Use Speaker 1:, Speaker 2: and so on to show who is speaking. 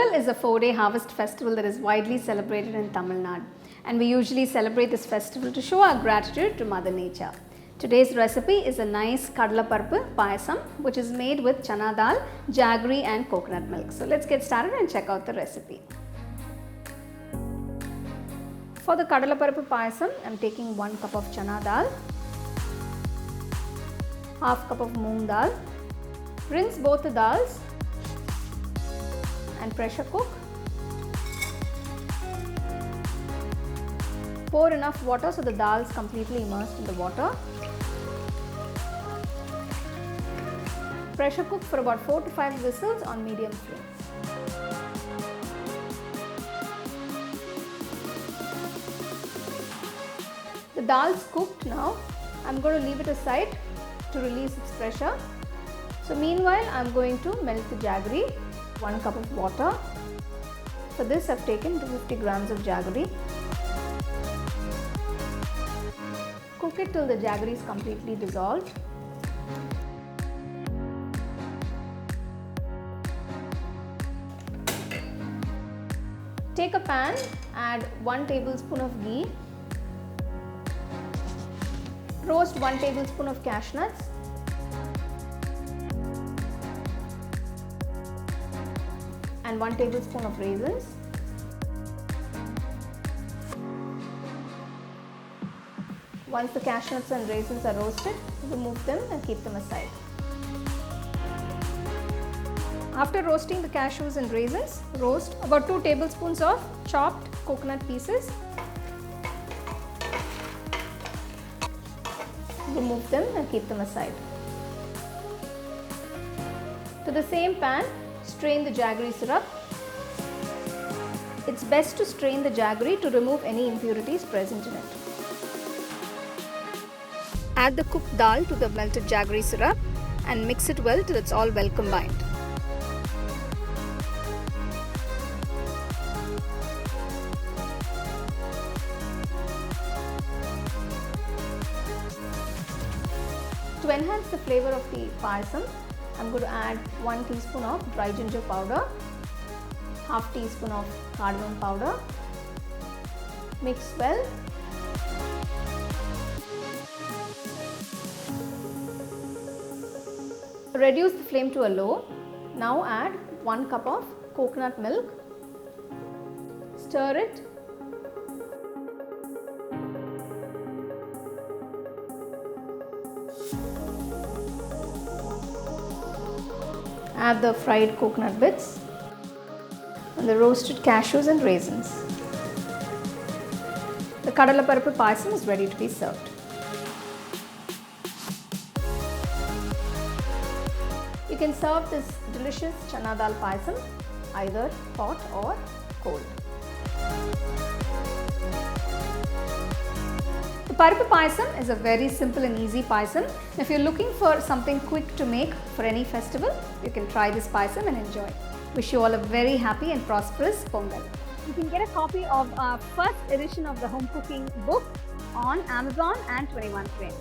Speaker 1: Pongal is a 4-day harvest festival that is widely celebrated in Tamil Nadu, and we usually celebrate this festival to show our gratitude to Mother Nature. Today's recipe is a nice Kadala Paruppu Payasam, which is made with Chana Dal, Jaggery and coconut milk. So let's get started and check out the recipe. For the Kadala Paruppu Payasam, I am taking 1 cup of Chana Dal, half cup of Moong Dal. Rinse both the dals and pressure cook. Pour enough water so the dal is completely immersed in the water. Pressure cook for about 4 to 5 whistles on medium flame. The dal is cooked now. I am going to leave it aside to release its pressure. So meanwhile, I am going to melt the jaggery, 1 cup of water. For this, I have taken 250 grams of jaggery. Cook it till the jaggery is completely dissolved. Take a pan, add 1 tablespoon of ghee, roast 1 tablespoon of cashew nuts, and 1 tablespoon of raisins. Once the cashew nuts and raisins are roasted, remove them and keep them aside. After roasting the cashews and raisins, roast about 2 tablespoons of chopped coconut pieces. Remove them and keep them aside. To the same pan, strain the jaggery syrup. It's best to strain the jaggery to remove any impurities present in it. Add the cooked dal to the melted jaggery syrup and mix it well till it's all well combined. To enhance the flavor of the payasam, I am going to add 1 teaspoon of dry ginger powder, half teaspoon of cardamom powder. Mix well. Reduce the flame to a low. Now add 1 cup of coconut milk. Stir it. Add the fried coconut bits and the roasted cashews and raisins. The Kadala Paruppu Payasam is ready to be served. You can serve this delicious Chana Dal Payasam either hot or cold. The Paruppu Payasam is a very simple and easy payasam. If you're looking for something quick to make for any festival, you can try this payasam and enjoy. Wish you all a very happy and prosperous Pongal. You can get a copy of our first edition of the home cooking book on Amazon and 21 Frames.